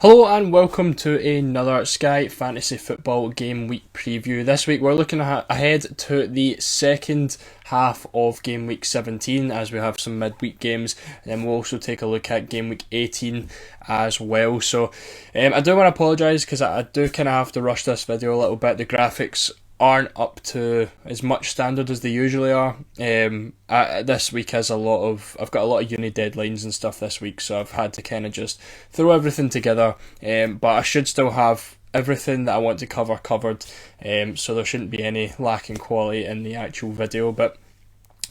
Hello and welcome to another Sky Fantasy Football Game Week preview. This week we're looking ahead to the second half of Game Week 17 as we have some midweek games, and then we'll also take a look at Game Week 18 as well. So I do want to apologise because I do kind of have to rush this video a little bit. The graphics aren't up to as much standard as they usually are. This week has I've got a lot of uni deadlines and stuff this week, so I've had to kind of just throw everything together, but I should still have everything that I want to cover covered, so there shouldn't be any lacking quality in the actual video. But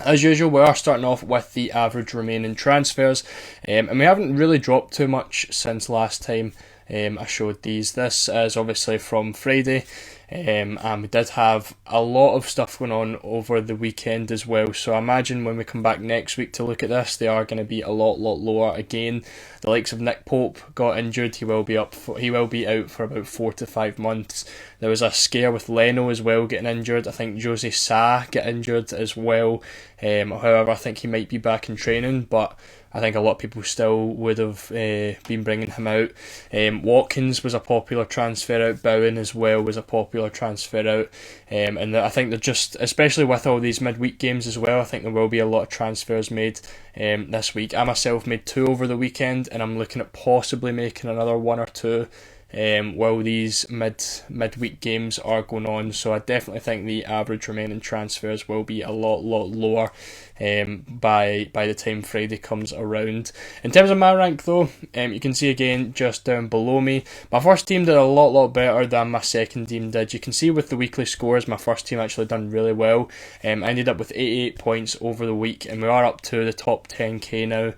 as usual, we are starting off with the average remaining transfers, and we haven't really dropped too much since last time I showed these. This is obviously from Friday, and we did have a lot of stuff going on over the weekend as well, so I imagine when we come back next week to look at this, they are going to be a lot lower again. The likes of Nick Pope got injured. He will be out for about 4 to 5 months. There was a scare with Leno as well getting injured. I think Jose Sa got injured as well. However, I think he might be back in training, but I think a lot of people still would have been bringing him out. Watkins was a popular transfer out. Bowen as well was a popular transfer out. And I think they're just, especially with all these midweek games as well, I think there will be a lot of transfers made this week. I myself made 2 over the weekend, and I'm looking at possibly making another 1 or 2 while these midweek games are going on. So I definitely think the average remaining transfers will be a lot lower by the time Friday comes around. In terms of my rank though, you can see again just down below me, my first team did a lot better than my second team did. You can see with the weekly scores, my first team actually done really well. I ended up with 88 points over the week, and we are up to the top 10k now.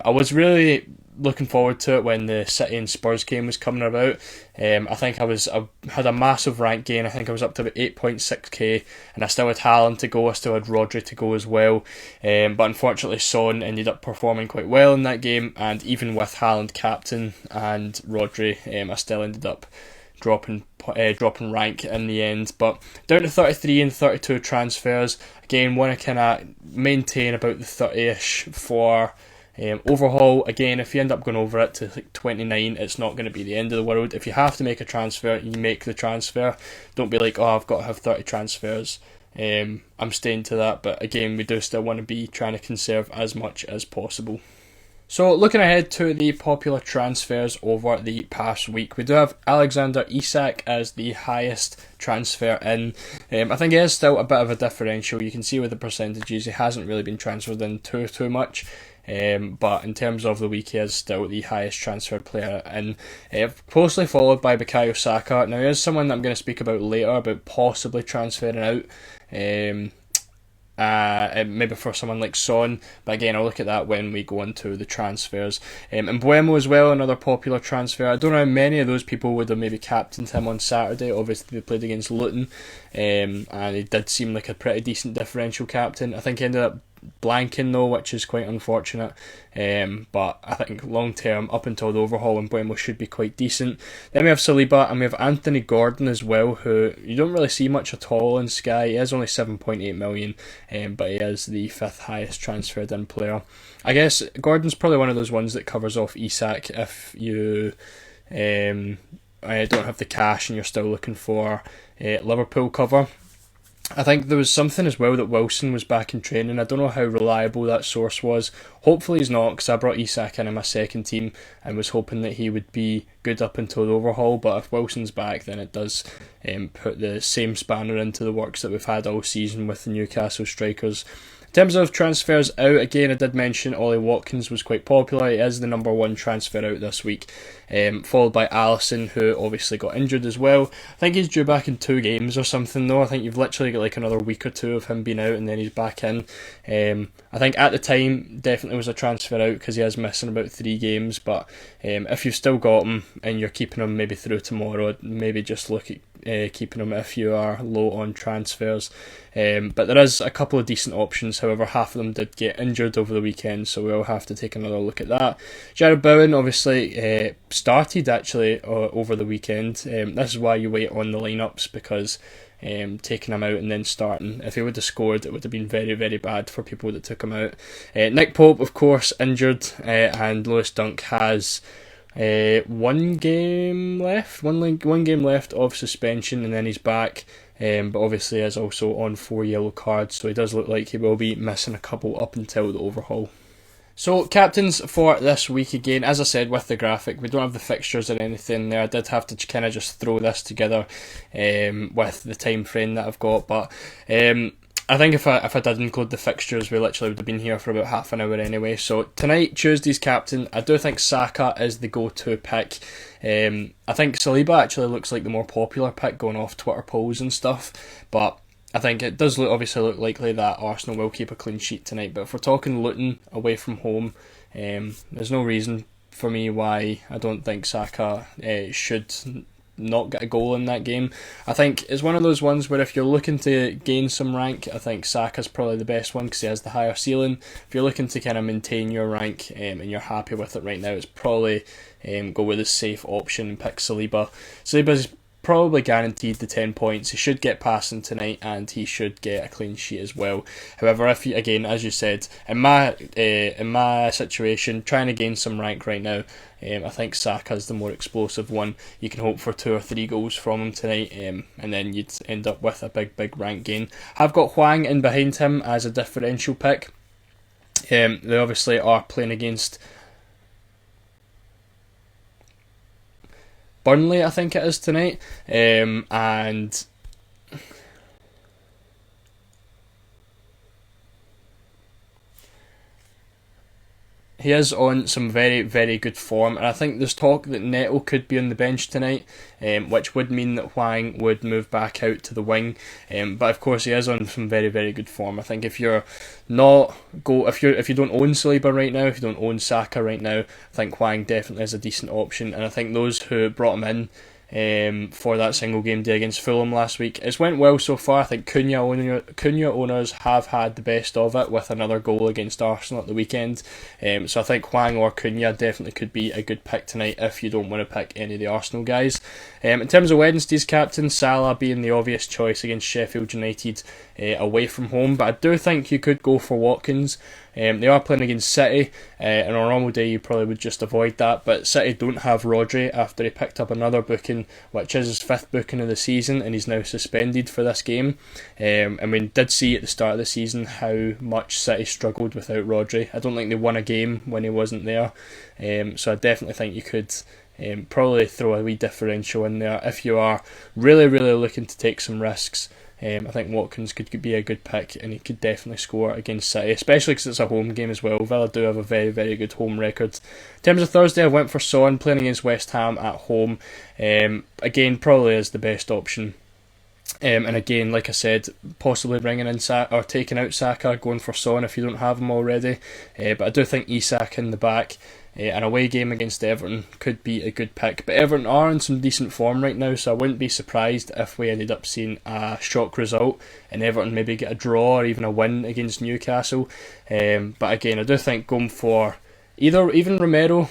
I was really looking forward to it when the City and Spurs game was coming about. I think I had a massive rank gain. I think I was up to about 8.6k, and I still had Haaland to go. I still had Rodri to go as well. But unfortunately, Son ended up performing quite well in that game, and even with Haaland captain and Rodri, I still ended up dropping rank in the end. But down to 33 and 32 transfers. Again, want to kind of maintain about the 30ish for overhaul. Again, if you end up going over it to like 29, it's not going to be the end of the world. If you have to make a transfer, you make the transfer. Don't be like, oh, I've got to have 30 transfers. I'm staying to that, but again, we do still want to be trying to conserve as much as possible. So looking ahead to the popular transfers over the past week, we do have Alexander Isak as the highest transfer in. I think he is still a bit of a differential. You can see with the percentages, he hasn't really been transferred in too much. But in terms of the week, he is still the highest transferred player in, closely followed by Bukayo Saka. Now, he is someone that I'm going to speak about later, about possibly transferring out, maybe for someone like Son, but again, I'll look at that when we go into the transfers. And Buemo as well, another popular transfer. I don't know how many of those people would have maybe captained him on Saturday. Obviously, they played against Luton, and he did seem like a pretty decent differential captain. I think he ended up blanking though, which is quite unfortunate, but I think long term, up until the overhaul, and Buemo should be quite decent. Then we have Saliba, and we have Anthony Gordon as well, who you don't really see much at all in Sky. He is only 7.8 million, but he is the 5th highest transferred in player. I guess Gordon's probably one of those ones that covers off Isak if you don't have the cash and you're still looking for Liverpool cover. I think there was something as well that Wilson was back in training. I don't know how reliable that source was. Hopefully he's not, because I brought Isak in my second team and was hoping that he would be good up until the overhaul. But if Wilson's back, then it does put the same spanner into the works that we've had all season with the Newcastle strikers. In terms of transfers out, again, I did mention Ollie Watkins was quite popular. He is the number 1 transfer out this week, followed by Alisson, who obviously got injured as well. I think he's due back in 2 games or something though. I think you've literally got like another week or 2 of him being out, and then he's back in. I think at the time, definitely was a transfer out because he is missing about 3 games, but if you've still got him and you're keeping him maybe through tomorrow, maybe just look at keeping him if you are low on transfers. But there is a couple of decent options. However, half of them did get injured over the weekend, so we'll have to take another look at that. Jared Bowen obviously started actually over the weekend. This is why you wait on the lineups, because taking him out and then starting, if he would have scored, it would have been very bad for people that took him out. Nick Pope, of course, injured, and Lewis Dunk has one game left, one game left of suspension, and then he's back. But obviously is also on 4 yellow cards, so he does look like he will be missing a couple up until the overhaul. So, captains for this week again, as I said with the graphic, we don't have the fixtures or anything there. I did have to kind of just throw this together with the time frame that I've got, but I think if I did include the fixtures, we literally would have been here for about half an hour anyway. So tonight, Tuesday's captain, I do think Saka is the go-to pick. I think Saliba actually looks like the more popular pick going off Twitter polls and stuff, but I think it does obviously look likely that Arsenal will keep a clean sheet tonight. But if we're talking Luton away from home, there's no reason for me why I don't think Saka should not get a goal in that game. I think it's one of those ones where if you're looking to gain some rank, I think Saka's probably the best one because he has the higher ceiling. If you're looking to kind of maintain your rank and you're happy with it right now, it's probably go with the safe option and pick Saliba. Saliba's probably guaranteed the 10 points. He should get passing tonight and he should get a clean sheet as well. However, if you, again, as you said, in my situation, trying to gain some rank right now, I think Saka's the more explosive one. You can hope for 2 or 3 goals from him tonight, and then you'd end up with a big rank gain. I've got Hwang in behind him as a differential pick. They obviously are playing against Burnley, I think it is tonight, and he is on some very good form, and I think there's talk that Neto could be on the bench tonight, which would mean that Hwang would move back out to the wing. But of course, he is on some very good form. I think if you don't own Saliba right now, if you don't own Saka right now, I think Hwang definitely is a decent option, and I think those who brought him in for that single game day against Fulham last week, it's went well so far. I think Cunha owners have had the best of it with another goal against Arsenal at the weekend, so I think Hwang or Cunha definitely could be a good pick tonight if you don't want to pick any of the Arsenal guys. In terms of Wednesday's captain, Salah being the obvious choice against Sheffield United away from home, but I do think you could go for Watkins. They are playing against City, and on a normal day you probably would just avoid that, but City don't have Rodri after he picked up another booking, which is his 5th booking of the season, and he's now suspended for this game. And we did see at the start of the season how much City struggled without Rodri. I don't think they won a game when he wasn't there, so I definitely think you could probably throw a wee differential in there if you are really looking to take some risks. I think Watkins could be a good pick, and he could definitely score against City, especially because it's a home game as well. Villa do have a very good home record. In terms of Thursday, I went for Son playing against West Ham at home. Again, probably is the best option. And again, like I said, possibly bringing in or taking out Saka, going for Son if you don't have him already. But I do think Isak in the back. An away game against Everton could be a good pick, but Everton are in some decent form right now, so I wouldn't be surprised if we ended up seeing a shock result and Everton maybe get a draw or even a win against Newcastle. But again, I do think going for even Romero,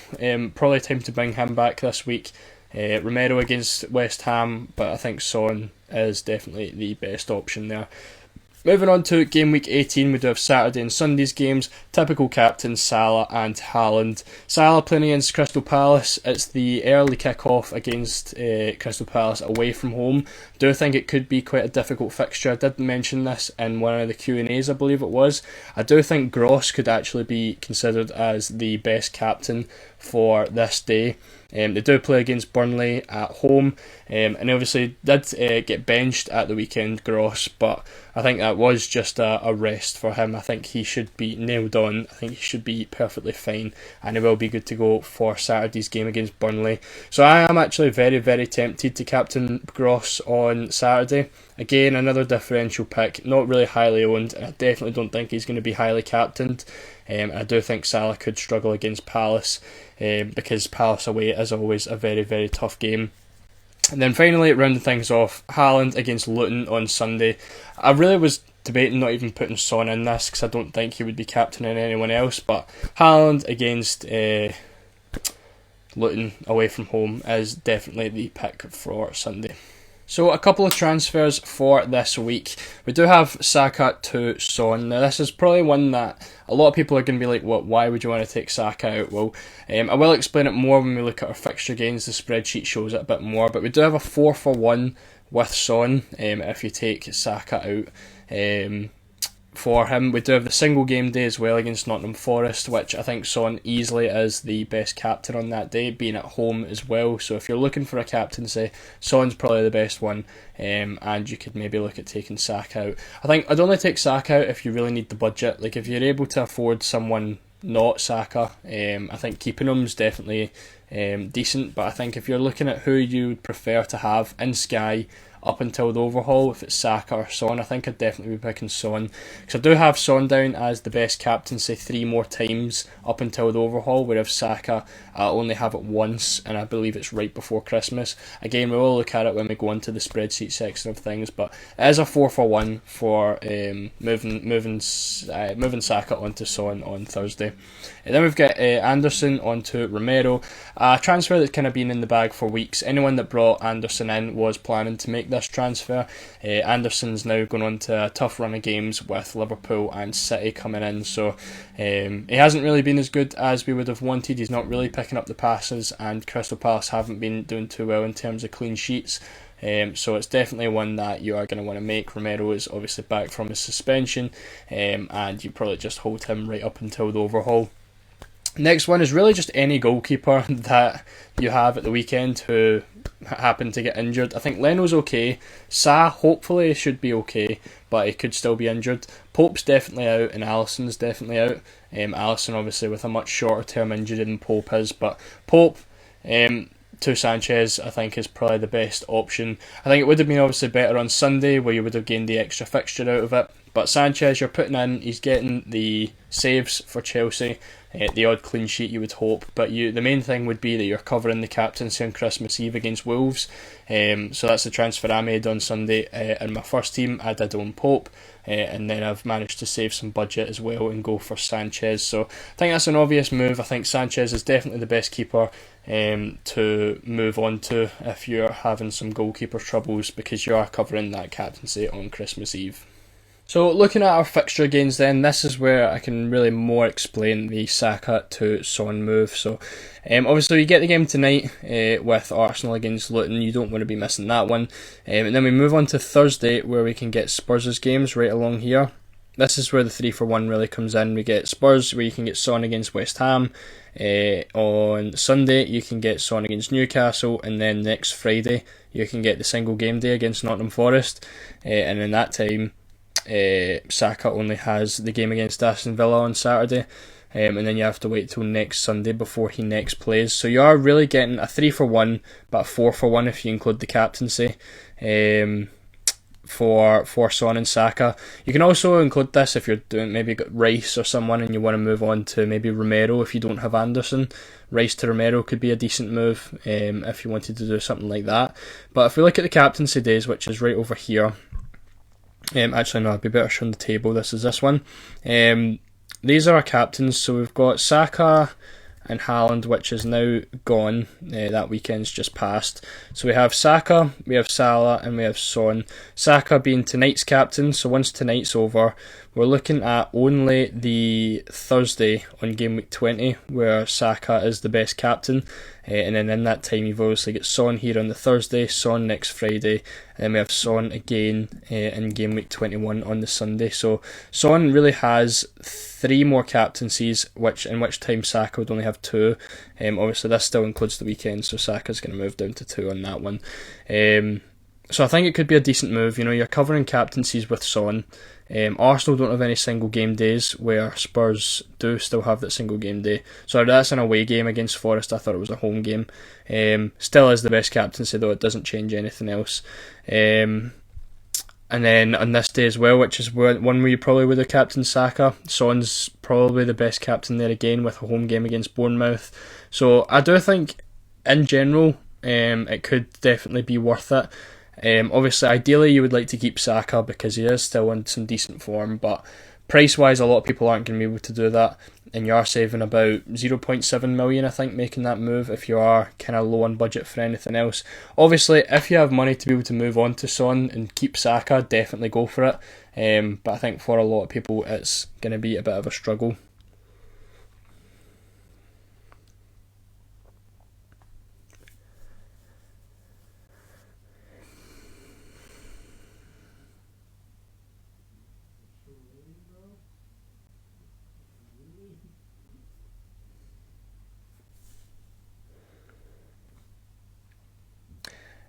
probably time to bring him back this week. Romero against West Ham, but I think Son is definitely the best option there. Moving on to game week 18, we do have Saturday and Sunday's games. Typical captains Salah and Haaland. Salah playing against Crystal Palace. It's the early kick-off against Crystal Palace away from home. Do think it could be quite a difficult fixture. I did mention this in one of the Q&As, I believe it was. I do think Gross could actually be considered as the best captain for this day. They do play against Burnley at home, and obviously did get benched at the weekend, Gross, but I think that was just a rest for him. I think he should be nailed on. I think he should be perfectly fine, and he will be good to go for Saturday's game against Burnley. So I am actually very tempted to captain Gross on Saturday. Again, another differential pick, not really highly owned, and I definitely don't think he's going to be highly captained. I do think Salah could struggle against Palace, because Palace away is always a very tough game. And then finally, rounding things off, Haaland against Luton on Sunday. I really was debating not even putting Son in this because I don't think he would be captaining anyone else, but Haaland against Luton away from home is definitely the pick for Sunday. So a couple of transfers for this week. We do have Saka to Son. Now this is probably one that a lot of people are going to be like, "What? Why would you want to take Saka out?" Well, I will explain it more when we look at our fixture gains. The spreadsheet shows it a bit more, but we do have a 4-for-1 with Son. If you take Saka out. For him, we do have the single game day as well against Nottingham Forest, which I think Son easily is the best captain on that day, being at home as well. So if you're looking for a captaincy, Son's probably the best one, and you could maybe look at taking Saka out. I think I'd only take Saka out if you really need the budget. Like if you're able to afford someone not Saka, I think keeping him's definitely decent. But I think if you're looking at who you would prefer to have in Sky up until the overhaul, if it's Saka or Son, I think I'd definitely be picking Son, because I do have Son down as the best captaincy 3 more times up until the overhaul, whereas Saka I only have it once, and I believe it's right before Christmas. Again, we will look at it when we go into the spreadsheet section of things, but it is a 4-for-1 for moving Saka onto Son on Thursday. And then we've got Anderson onto Romero, a transfer that's kind of been in the bag for weeks. Anyone that brought Anderson in was planning to make this transfer. Anderson's now going on to a tough run of games with Liverpool and City coming in, so he hasn't really been as good as we would have wanted. He's not really picking up the passes, and Crystal Palace haven't been doing too well in terms of clean sheets. So it's definitely one that you are going to want to make. Romero is obviously back from his suspension, and you probably just hold him right up until the overhaul. Next one is really just any goalkeeper that you have at the weekend who happen to get injured. I think Leno's okay. Sa hopefully should be okay, but he could still be injured. Pope's definitely out, and Alisson's definitely out. Alisson obviously with a much shorter term injury than Pope is, but Pope to Sanchez I think is probably the best option. I think it would have been obviously better on Sunday where you would have gained the extra fixture out of it, but Sanchez you're putting in, he's getting the saves for Chelsea, the odd clean sheet you would hope, but the main thing would be that you're covering the captaincy on Christmas Eve against Wolves. So that's the transfer I made on Sunday. In my first team I did own Pope, and then I've managed to save some budget as well and go for Sanchez. So I think that's an obvious move. I think Sanchez is definitely the best keeper to move on to if you're having some goalkeeper troubles, because you are covering that captaincy on Christmas Eve. So looking at our fixture gains then, this is where I can really more explain the Saka to Son move. So obviously you get the game tonight with Arsenal against Luton, you don't want to be missing that one. And then we move on to Thursday where we can get Spurs' games right along here. This is where the 3-for-1 really comes in. We get Spurs where you can get Son against West Ham. On Sunday you can get Son against Newcastle, and then next Friday you can get the single game day against Nottingham Forest. And in that time Saka only has the game against Aston Villa on Saturday, and then you have to wait till next Sunday before he next plays. So you are really getting a 3-for-1, but a 4-for-1 if you include the captaincy for Son and Saka. You can also include this if you're doing maybe got Rice or someone and you want to move on to maybe Romero if you don't have Anderson. Rice to Romero could be a decent move if you wanted to do something like that. But if we look at the captaincy days, which is right over here, actually no, I'd be better showing the table. This is this one. These are our captains. So we've got Saka and Haaland, which is now gone. That weekend's just passed. So we have Saka, we have Salah, and we have Son. Saka being tonight's captain. So once tonight's over, we're looking at only the Thursday on Gameweek 20 where Saka is the best captain. And then in that time you've obviously got Son here on the Thursday, Son next Friday, and then we have Son again in Gameweek 21 on the Sunday. So Son really has 3 more captaincies, in which time Saka would only have 2. Obviously this still includes the weekend, so Saka's going to move down to 2 on that one. So I think it could be a decent move. You know, you're covering captaincies with Son. Arsenal don't have any single game days, where Spurs do still have that single game day. So that's an away game against Forest. I thought it was a home game. Still is the best captaincy though, it doesn't change anything else. And then on this day as well, which is one where you probably would have captained Saka, Son's probably the best captain there again with a home game against Bournemouth. So I do think in general it could definitely be worth it. Obviously, ideally you would like to keep Saka because he is still in some decent form, but Price-wise, a lot of people aren't going to be able to do that, and you are saving about 0.7 million, I think, making that move if you are kind of low on budget for anything else. Obviously, if you have money to be able to move on to Son and keep Saka, definitely go for it. But I think for a lot of people, it's going to be a bit of a struggle.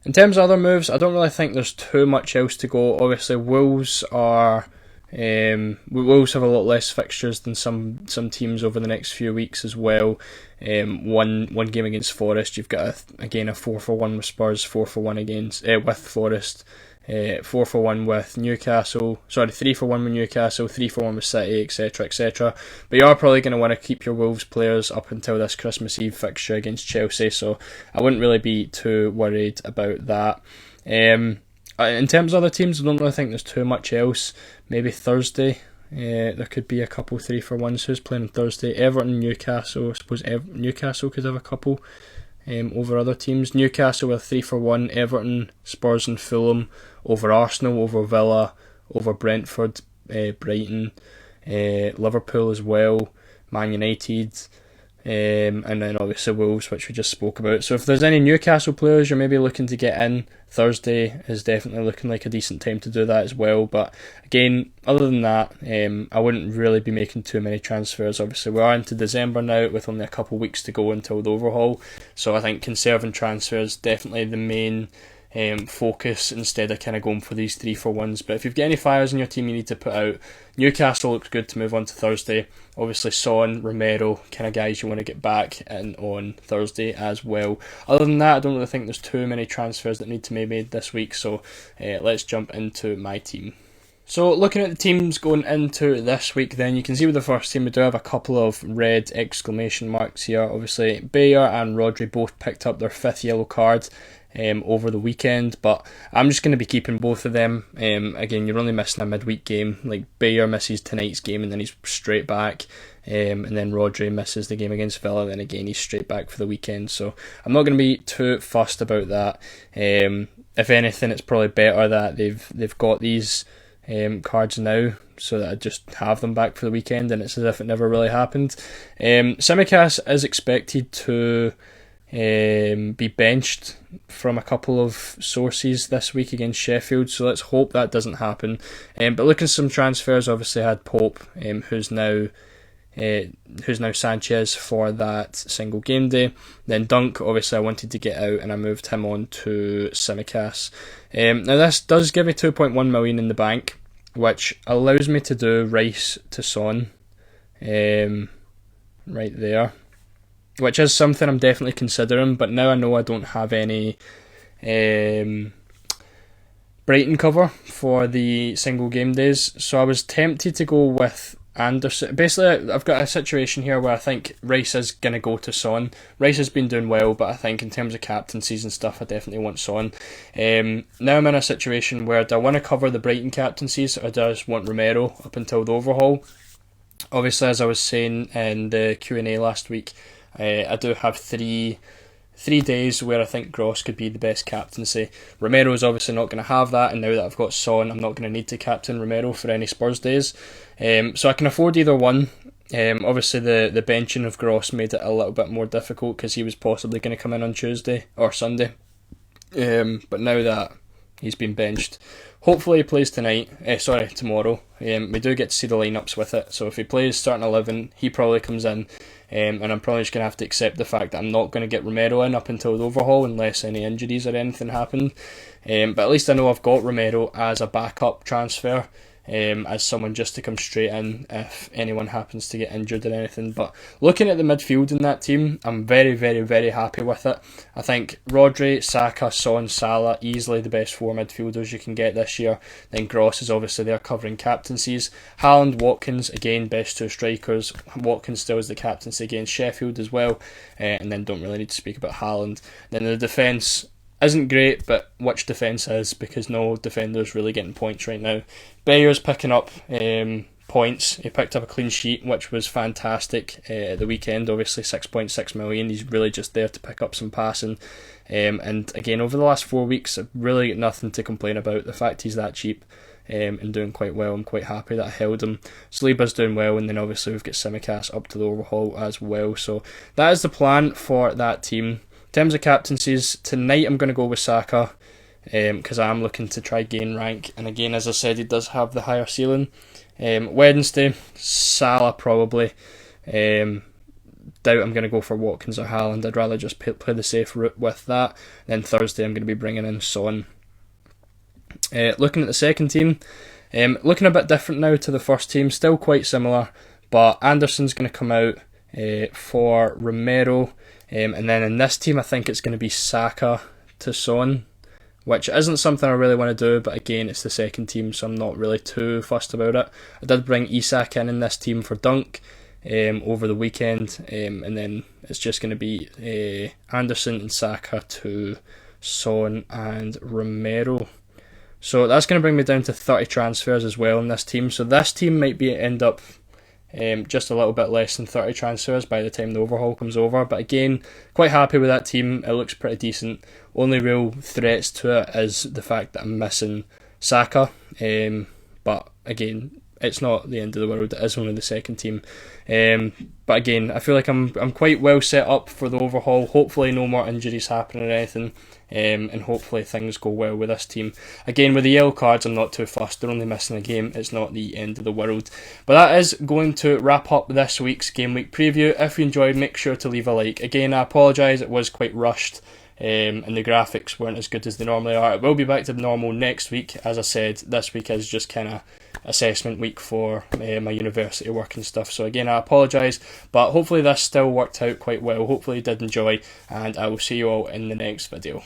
In terms of other moves, I don't really think there's too much else to go. Obviously, Wolves have a lot less fixtures than some teams over the next few weeks as well. One game against Forest, you've got a 4-1 with Spurs, 4-1 against with Forest, 4-1 with Newcastle. Sorry, 3-1 with Newcastle, 3-1 with City, etc., etc. But you are probably going to want to keep your Wolves players up until this Christmas Eve fixture against Chelsea, so I wouldn't really be too worried about that. In terms of other teams, I don't really think there's too much else. Maybe Thursday, there could be a couple 3-for-1s. Who's playing on Thursday? Everton, Newcastle. I suppose Newcastle could have a couple over other teams. Newcastle with 3-for-1, Everton, Spurs and Fulham over Arsenal, over Villa, over Brentford, Brighton, Liverpool as well, Man United, and then obviously Wolves, which we just spoke about. So if there's any Newcastle players you're maybe looking to get in, Thursday is definitely looking like a decent time to do that as well. But again, other than that, I wouldn't really be making too many transfers. Obviously we are into December now with only a couple of weeks to go until the overhaul, so I think conserving transfers definitely the main focus instead of kind of going for these 3-for-1s. But if you've got any fires in your team you need to put out, Newcastle looks good to move on to Thursday. Obviously Son, Romero, kind of guys you want to get back in on Thursday as well. Other than that, I don't really think there's too many transfers that need to be made this week, so let's jump into my team. So looking at the teams going into this week then, you can see with the first team we do have a couple of red exclamation marks here. Obviously Bayer and Rodri both picked up their 5th yellow card over the weekend, but I'm just going to be keeping both of them. Again, you're only missing a midweek game. Like Bayer misses tonight's game and then he's straight back, and then Rodri misses the game against Villa, then again he's straight back for the weekend. So I'm not going to be too fussed about that. If anything, it's probably better that they've got these cards now, so that I just have them back for the weekend and it's as if it never really happened. Tsimikas is expected to be benched from a couple of sources this week against Sheffield, so let's hope that doesn't happen. But looking at some transfers, obviously had Pope, who's now Sanchez for that single game day. Then Dunk, obviously I wanted to get out and I moved him on to Tsimikas. Now this does give me 2.1 million in the bank, which allows me to do Rice to Son right there, which is something I'm definitely considering, but now I know I don't have any Brighton cover for the single game days, so I was tempted to go with Anderson. Basically, I've got a situation here where I think Rice is going to go to Son. Rice has been doing well, but I think in terms of captaincies and stuff, I definitely want Son. Now I'm in a situation where do I want to cover the Brighton captaincies or do I just want Romero up until the overhaul? Obviously, as I was saying in the Q&A last week, I do have three days where I think Gross could be the best captaincy. Romero is obviously not going to have that, and now that I've got Son, I'm not going to need to captain Romero for any Spurs days. So I can afford either one. Obviously the benching of Gross made it a little bit more difficult because he was possibly going to come in on Tuesday or Sunday. But now that he's been benched, hopefully he plays tomorrow. We do get to see the lineups with it, so if he plays starting 11, he probably comes in. And I'm probably just going to have to accept the fact that I'm not going to get Romero in up until the overhaul unless any injuries or anything happen. But at least I know I've got Romero as a backup transfer, as someone just to come straight in if anyone happens to get injured or anything. But looking at the midfield in that team, I'm very, very, very happy with it. I think Rodri, Saka, Son, Salah, easily the best 4 midfielders you can get this year. Then Gross is obviously there covering captaincies. Haaland, Watkins, again, best 2 strikers. Watkins still is the captaincy against Sheffield as well. And then don't really need to speak about Haaland. Then the defence isn't great, but which defence is, because no defender's really getting points right now. Bayer's picking up points. He picked up a clean sheet, which was fantastic at the weekend. Obviously 6.6 million. He's really just there to pick up some passing. And again, over the last 4 weeks, I've really got nothing to complain about. The fact he's that cheap and doing quite well, I'm quite happy that I held him. Saliba's doing well, and then obviously we've got Tsimikas up to the overhaul as well. So that is the plan for that team. In terms of captaincies, tonight I'm going to go with Saka, because I'm looking to try gain rank, and again, as I said, he does have the higher ceiling. Wednesday, Salah probably. Doubt I'm going to go for Watkins or Haaland. I'd rather just play the safe route with that. Then Thursday I'm going to be bringing in Son. Looking at the second team, looking a bit different now to the first team, still quite similar, but Anderson's going to come out for Romero, and then in this team I think it's going to be Saka to Son, which isn't something I really want to do, but again, it's the second team, so I'm not really too fussed about it. I did bring Isak in this team for Dunk over the weekend, and then it's just going to be Anderson and Saka to Son and Romero. So that's going to bring me down to 30 transfers as well in this team. So this team might end up just a little bit less than 30 transfers by the time the overhaul comes over. But again, quite happy with that team. It looks pretty decent. Only real threats to it is the fact that I'm missing Saka. But again, it's not the end of the world. It is only the second team. But again, I feel like I'm quite well set up for the overhaul. Hopefully no more injuries happen or anything. And hopefully things go well with this team. Again, with the yellow cards, I'm not too fussed. They're only missing a game. It's not the end of the world. But that is going to wrap up this week's Game Week preview. If you enjoyed, make sure to leave a like. Again, I apologise, it was quite rushed. And the graphics weren't as good as they normally are. It will be back to normal next week. As I said, this week is just kind of assessment week for my university work and stuff. So again, I apologise, but hopefully this still worked out quite well. Hopefully you did enjoy, and I will see you all in the next video.